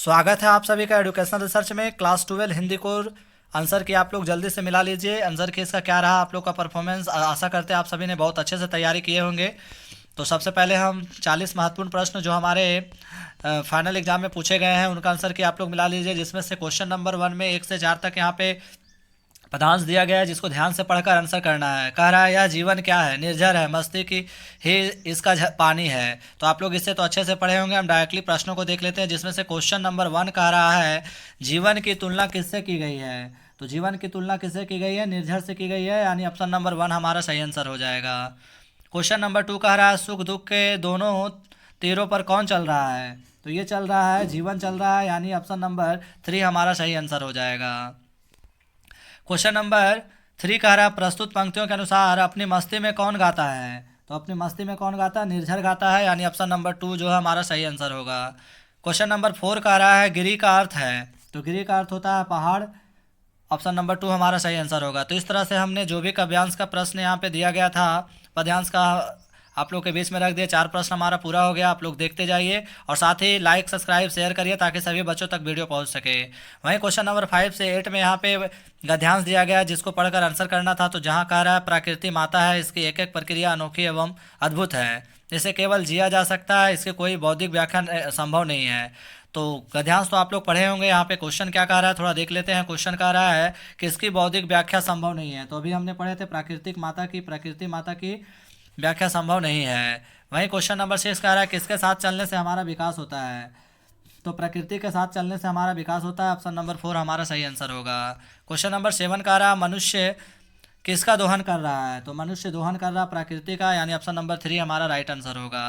स्वागत है आप सभी का एजुकेशनल रिसर्च में। क्लास 12 हिंदी कोर आंसर की आप लोग जल्दी से मिला लीजिए। आंसर की इसका क्या रहा आप लोग का परफॉर्मेंस, आशा करते हैं आप सभी ने बहुत अच्छे से तैयारी किए होंगे। तो सबसे पहले हम 40 महत्वपूर्ण प्रश्न जो हमारे फाइनल एग्जाम में पूछे गए हैं उनका आंसर की आप लोग मिला लीजिए, जिसमें से क्वेश्चन नंबर 1 में 1 से 4 तक यहाँ पे पदांश दिया गया है, जिसको ध्यान से पढ़कर आंसर करना है। कह रहा है यह जीवन क्या है, निर्जर है, मस्ती की ही इसका पानी है। तो आप लोग इससे तो अच्छे से पढ़े होंगे। हम डायरेक्टली प्रश्नों को देख लेते हैं, जिसमें से क्वेश्चन नंबर 1 कह रहा है जीवन की तुलना किससे की गई है। तो जीवन की तुलना किससे की गई है, निर्जर से की गई है, यानी ऑप्शन नंबर 1 हमारा सही आंसर हो जाएगा। क्वेश्चन नंबर 2 कह रहा है सुख दुख के दोनों तीरों पर कौन चल रहा है। तो ये चल रहा है जीवन चल रहा है, यानी ऑप्शन नंबर 3 हमारा सही आंसर हो जाएगा। क्वेश्चन नंबर 3 कह रहा है प्रस्तुत पंक्तियों के अनुसार अपनी मस्ती में कौन गाता है। तो अपनी मस्ती में कौन गाता है, निर्झर गाता है, यानी ऑप्शन नंबर 2 जो है हमारा सही आंसर होगा। क्वेश्चन नंबर 4 कह रहा है गिरी का अर्थ है। तो गिरी का अर्थ होता है पहाड़, ऑप्शन नंबर 2 हमारा सही आंसर होगा। तो इस तरह से हमने जो भी काव्यांश का प्रश्न यहाँ पे दिया गया था पद्यांश का आप लोग के बीच में रख दिया। 4 प्रश्न हमारा पूरा हो गया। आप लोग देखते जाइए और साथ ही लाइक सब्सक्राइब शेयर करिए ताकि सभी बच्चों तक वीडियो पहुंच सके। वहीं क्वेश्चन नंबर 5 से 8 में यहाँ पे गद्यांश दिया गया है, जिसको पढ़कर आंसर करना था। तो जहाँ कह रहा है प्रकृति माता है, इसकी एक एक प्रक्रिया अनोखी एवं अद्भुत है, इसे केवल जिया जा सकता है, इसके कोई बौद्धिक व्याख्या संभव नहीं है। तो गद्यांश तो आप लोग पढ़े होंगे। यहाँ पे क्वेश्चन क्या कह रहा है थोड़ा देख लेते हैं। क्वेश्चन कह रहा है कि इसकी बौद्धिक व्याख्या संभव नहीं है। तो अभी हमने पढ़े थे प्रकृति माता की व्याख्या संभव नहीं है। वहीं क्वेश्चन नंबर 6 कह रहा है किसके साथ चलने से हमारा विकास होता है। तो प्रकृति के साथ चलने से हमारा विकास होता है, ऑप्शन नंबर 4 हमारा सही आंसर होगा। क्वेश्चन नंबर 7 कह रहा है मनुष्य किसका दोहन कर रहा है। तो मनुष्य दोहन कर रहा है प्रकृति का, यानी ऑप्शन नंबर 3 हमारा राइट आंसर होगा।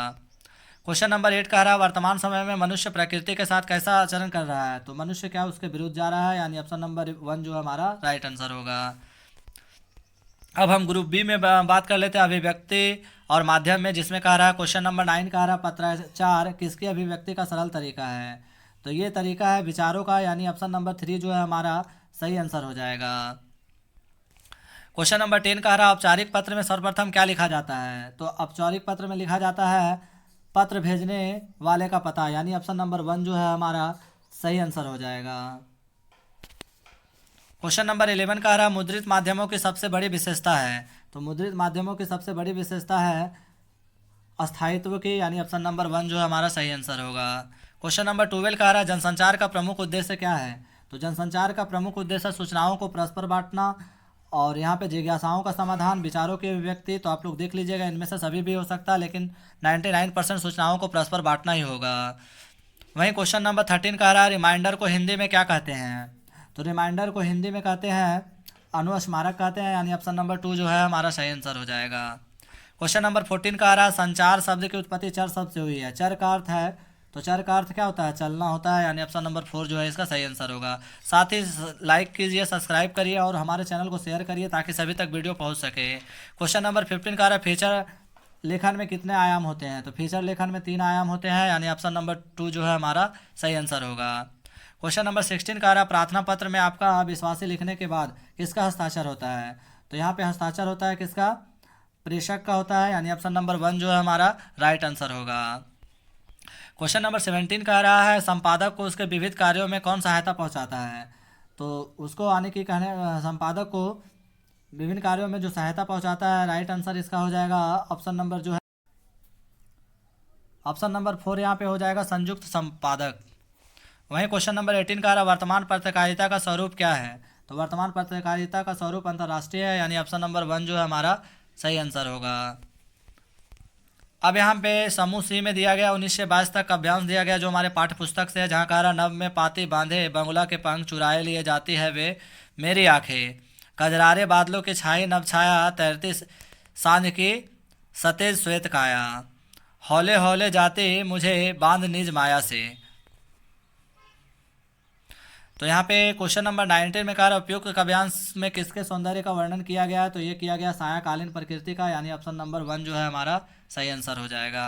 क्वेश्चन नंबर 8 कह रहा है वर्तमान समय में मनुष्य प्रकृति के साथ कैसा आचरण कर रहा है। तो मनुष्य क्या उसके विरुद्ध जा रहा है, यानी ऑप्शन नंबर 1 जो हमारा राइट आंसर होगा। अब हम ग्रुप बी में बात कर लेते हैं अभिव्यक्ति और माध्यम में, जिसमें कह रहा है क्वेश्चन नंबर 9 कह रहा है पत्राचार किसकी अभिव्यक्ति का सरल तरीका है। तो ये तरीका है विचारों का, यानी ऑप्शन नंबर 3 जो है हमारा सही आंसर हो जाएगा। क्वेश्चन नंबर 10 कह रहा है औपचारिक पत्र में सर्वप्रथम क्या लिखा जाता है। तो औपचारिक पत्र में लिखा जाता है पत्र भेजने वाले का पता, यानी ऑप्शन नंबर 1 जो है हमारा सही आंसर हो जाएगा। क्वेश्चन नंबर 11 का रहा मुद्रित माध्यमों की सबसे बड़ी विशेषता है। तो मुद्रित माध्यमों की सबसे बड़ी विशेषता है अस्थायित्व की, यानी ऑप्शन नंबर 1 जो है हमारा सही आंसर होगा। क्वेश्चन नंबर 12 का रहा जनसंचार का प्रमुख उद्देश्य क्या है। तो जनसंचार का प्रमुख उद्देश्य सूचनाओं को परस्पर बांटना और यहाँ पे जिज्ञासाओं का समाधान, विचारों की अभिव्यक्ति। तो आप लोग देख लीजिएगा इनमें से सभी भी हो सकता है, लेकिन 99% सूचनाओं को परस्पर बांटना ही होगा। वहीं क्वेश्चन नंबर 13 का रहा रिमाइंडर को हिंदी में क्या कहते हैं। तो रिमाइंडर को हिंदी में कहते हैं अनुस्मारक कहते हैं, यानी ऑप्शन नंबर 2 जो है हमारा सही आंसर हो जाएगा। क्वेश्चन नंबर 14 का आ रहा है संचार शब्द की उत्पत्ति चर शब्द से हुई है। चर का अर्थ है, तो चर का अर्थ क्या होता है, चलना होता है, यानी ऑप्शन नंबर 4 जो है इसका सही आंसर होगा। साथ ही लाइक कीजिए, सब्सक्राइब करिए और हमारे चैनल को शेयर करिए ताकि सभी तक वीडियो पहुंच सके। क्वेश्चन नंबर 15 का आ रहा है फीचर लेखन में कितने आयाम होते हैं। तो फीचर लेखन में 3 आयाम होते हैं, यानी ऑप्शन नंबर 2 जो है हमारा सही आंसर होगा। क्वेश्चन नंबर 16 का आ रहा प्रार्थना पत्र में आपका विश्वासी लिखने के बाद किसका हस्ताक्षर होता है। तो यहाँ पे हस्ताक्षर होता है किसका, प्रेषक का होता है, यानी ऑप्शन नंबर 1 जो है हमारा राइट आंसर होगा। क्वेश्चन नंबर 17 का आ रहा है संपादक को उसके विविध कार्यों में कौन सहायता पहुँचाता है। तो उसको आने की कहने संपादक को विभिन्न कार्यों में जो सहायता पहुँचाता है, राइट आंसर इसका हो जाएगा ऑप्शन नंबर जो है ऑप्शन नंबर 4 यहाँ पे हो जाएगा संयुक्त संपादक। वहीं क्वेश्चन नंबर 18 का वर्तमान पत्रकारिता का स्वरूप क्या है। तो वर्तमान पत्रकारिता का स्वरूप अंतर्राष्ट्रीय है, यानी ऑप्शन नंबर 1 जो है हमारा सही आंसर होगा। अब यहाँ पे समूह सी में दिया गया 19 से 22 तक अभ्यांश दिया गया जो हमारे पाठ्य पुस्तक से है, जहाँ कह रहा नभ में पाती बांधे बंगुला के पंख चुराए लिए जाती है वे मेरी आंखें, कजरारे बादलों की छाई नभ छाया तैरती सांझ की सतेज श्वेत काया, हौले हौले जाते मुझे बांध निज माया से। तो यहाँ पे क्वेश्चन नंबर 19 में कह रहा उपयुक्त काव्यांश में किसके सौंदर्य का वर्णन किया गया है। तो ये किया गया सायाकालीन प्रकृति का, यानी ऑप्शन नंबर 1 जो है हमारा सही आंसर हो जाएगा।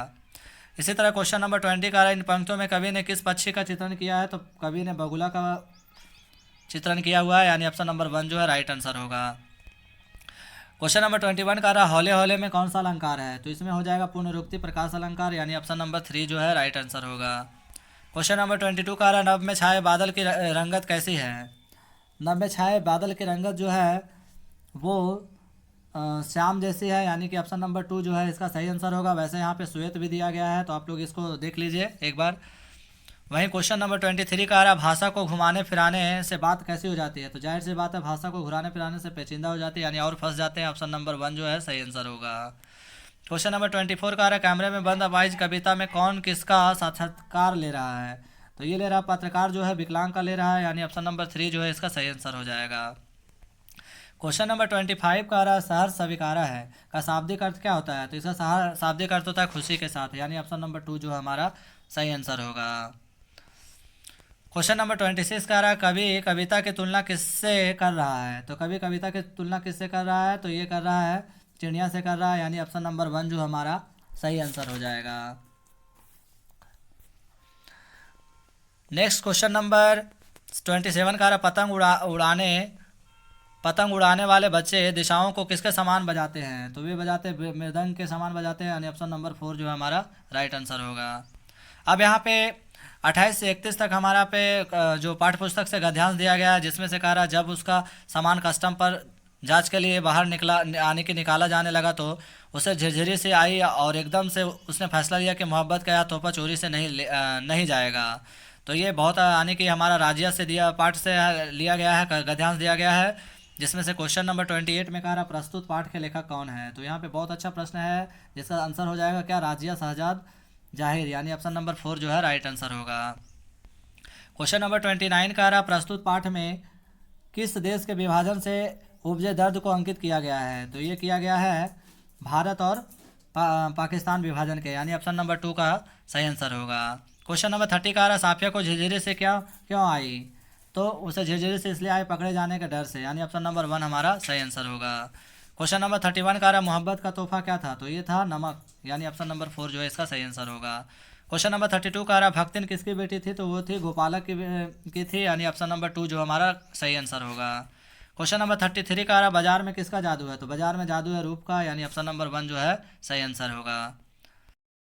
इसी तरह क्वेश्चन नंबर 20 का इन पंक्तियों में कवि ने किस पक्षी का चित्रण किया है। तो कवि ने बगुला का चित्रण किया हुआ है, यानी ऑप्शन नंबर 1 जो है राइट आंसर होगा। क्वेश्चन नंबर 21 का रहा हौले हौले में कौन सा अलंकार है। तो इसमें हो जाएगा पूर्णरूक्ति प्रकाश अलंकार, यानी ऑप्शन नंबर 3 जो है राइट आंसर होगा। क्वेश्चन नंबर 22 का रहा, नभ में छाए बादल की रंगत कैसी है। नभ में छाए बादल की रंगत जो है वो श्याम जैसी है, यानी कि ऑप्शन नंबर 2 जो है इसका सही आंसर होगा। वैसे यहाँ पे श्वेत भी दिया गया है, तो आप लोग इसको देख लीजिए एक बार। वहीं क्वेश्चन नंबर 23 का आ रहा, भाषा को घुमाने फिराने से बात कैसी हो जाती है। तो जाहिर सी बात है, भाषा को घुराने फिराने से पेचीदा हो जाती है, यानी और फंस जाते हैं। ऑप्शन नंबर 1 जो है सही आंसर होगा। क्वेश्चन नंबर 24 का आ रहा, कैमरे में बंद अपाहिज कविता में कौन किसका साक्षात्कार ले रहा है। तो ये ले रहा पत्रकार जो है विकलांग का ले रहा है, यानी ऑप्शन नंबर 3 जो है इसका सही आंसर हो जाएगा। क्वेश्चन नंबर 25 का आ रहा, सहर्ष स्वीकारा है का शाब्दिक अर्थ क्या होता है। तो इसका शाब्दिक अर्थ होता है खुशी के साथ, यानी ऑप्शन नंबर 2 जो है हमारा सही आंसर होगा। क्वेश्चन नंबर 26 का रहा, कवि कविता की तुलना किससे कर रहा है। तो कवि कविता की तुलना किससे कर रहा है। तो ये कर रहा है चिड़िया से कर रहा है, यानी ऑप्शन नंबर 1 जो हमारा सही आंसर हो जाएगा। नेक्स्ट क्वेश्चन नंबर 27 का रहा, पतंग उड़ाने वाले बच्चे दिशाओं को किसके समान बजाते हैं। तो वे बजाते मृदंग के समान बजाते हैं, यानी ऑप्शन नंबर 4 जो है हमारा राइट आंसर होगा। अब यहाँ पे 28 से 31 तक हमारा पे जो पाठ्य पुस्तक से गद्यांश दिया गया है, जिसमें से कह रहा जब उसका सामान कस्टम पर जांच के लिए बाहर निकाला जाने लगा तो उसे झिरझिरी से आई और एकदम से उसने फैसला लिया कि मोहब्बत का यह तोहफा चोरी से नहीं जाएगा। तो ये बहुत यानी कि हमारा राज्य से दिया पाठ से लिया गया है, गद्यांश दिया गया है, जिसमें से क्वेश्चन नंबर 28 में कह रहा प्रस्तुत पाठ के लेखक कौन है। तो यहाँ पे बहुत अच्छा प्रश्न है, जिसका आंसर हो जाएगा क्या, राजिया शहजाद जाहिर, यानी ऑप्शन नंबर 4 जो है राइट आंसर होगा। क्वेश्चन नंबर 29 का रहा, प्रस्तुत पाठ में किस देश के विभाजन से उपजे दर्द को अंकित किया गया है। तो ये किया गया है भारत और पाकिस्तान विभाजन के, यानी ऑप्शन नंबर 2 का सही आंसर होगा। क्वेश्चन नंबर 30 का रहा, साफिया को झिझिरी से क्यों आई। तो उसे झिझिरी से इसलिए आए पकड़े जाने के डर से, यानी ऑप्शन नंबर 1 हमारा सही आंसर होगा। क्वेश्चन नंबर 31 का रहा, मोहब्बत का तोहफा क्या था। तो ये था नमक, यानी ऑप्शन नंबर 4 जो है इसका सही आंसर होगा। क्वेश्चन नंबर 32 का रहा, भक्तिन किसकी बेटी थी। तो वो थी गोपालक की थी, यानी ऑप्शन नंबर 2 जो हमारा सही आंसर होगा। क्वेश्चन नंबर 33 का रहा, बाजार में किसका जादू है। तो बाजार में जादू है रूप का, यानी ऑप्शन नंबर 1 जो है सही आंसर होगा।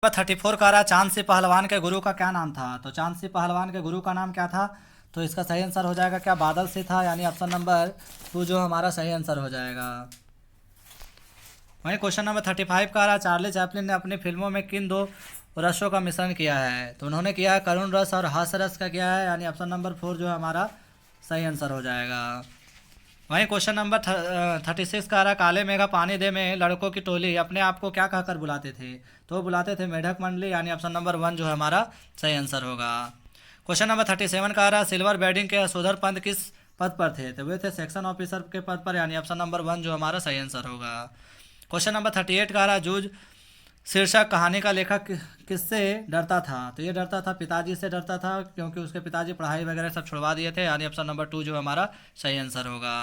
नंबर 34 का रहा, चांद पहलवान के गुरु का क्या नाम था। तो चांद पहलवान के गुरु का नाम क्या था। तो इसका सही आंसर हो जाएगा क्या, बादल से था, यानी ऑप्शन नंबर 2 जो हमारा सही आंसर हो जाएगा। वहीं क्वेश्चन नंबर 35 का रहा, चार्ली चैपलिन ने अपनी फिल्मों में किन 2 रसों का मिश्रण किया है। तो उन्होंने किया है करुण रस और हास्य रस का किया है, यानी ऑप्शन नंबर 4 जो है हमारा सही आंसर हो जाएगा। वहीं क्वेश्चन नंबर 36 का रहा, काले मेघा पानी दे में लड़कों की टोली अपने आप को क्या कहकर बुलाते थे। तो बुलाते थे मेढक मंडली, यानी ऑप्शन नंबर 1 जो है हमारा सही आंसर होगा। क्वेश्चन नंबर 37 का रहा, सिल्वर बैडिंग के सुधर पंत किस पद पर थे। तो वे थे सेक्शन ऑफिसर के पद पर, यानी ऑप्शन नंबर 1 जो हमारा सही आंसर होगा। क्वेश्चन नंबर 38 का रहा, जूझ शीर्षक कहानी का लेखक किससे डरता था। तो ये डरता था पिताजी से डरता था, क्योंकि उसके पिताजी पढ़ाई वगैरह सब छुड़वा दिए थे, यानी ऑप्शन नंबर 2 जो हमारा सही आंसर होगा।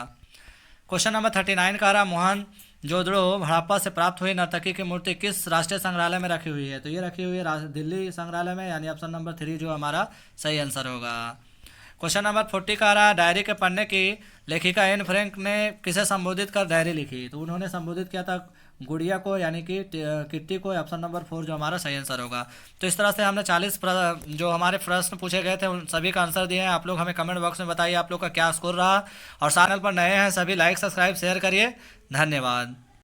क्वेश्चन नंबर 39 का रहा, मोहन जोदड़ो हड़प्पा से प्राप्त हुई नर्तकी की मूर्ति किस राष्ट्रीय संग्रहालय में रखी हुई है। तो ये रखी हुई है दिल्ली संग्रहालय में, यानी ऑप्शन नंबर 3 जो हमारा सही आंसर होगा। क्वेश्चन नंबर 40 का रहा, डायरी के पढ़ने की लेखिका एन फ्रैंक ने किसे संबोधित कर डायरी लिखी। तो उन्होंने संबोधित किया था गुड़िया को, यानी कि किट्टी को, ऑप्शन नंबर 4 जो हमारा सही आंसर होगा। तो इस तरह से हमने 40 जो हमारे प्रश्न पूछे गए थे उन सभी का आंसर दिए हैं। आप लोग हमें कमेंट बॉक्स में बताइए आप लोग का क्या स्कोर रहा, और चैनल पर नए हैं सभी लाइक सब्सक्राइब शेयर करिए। धन्यवाद।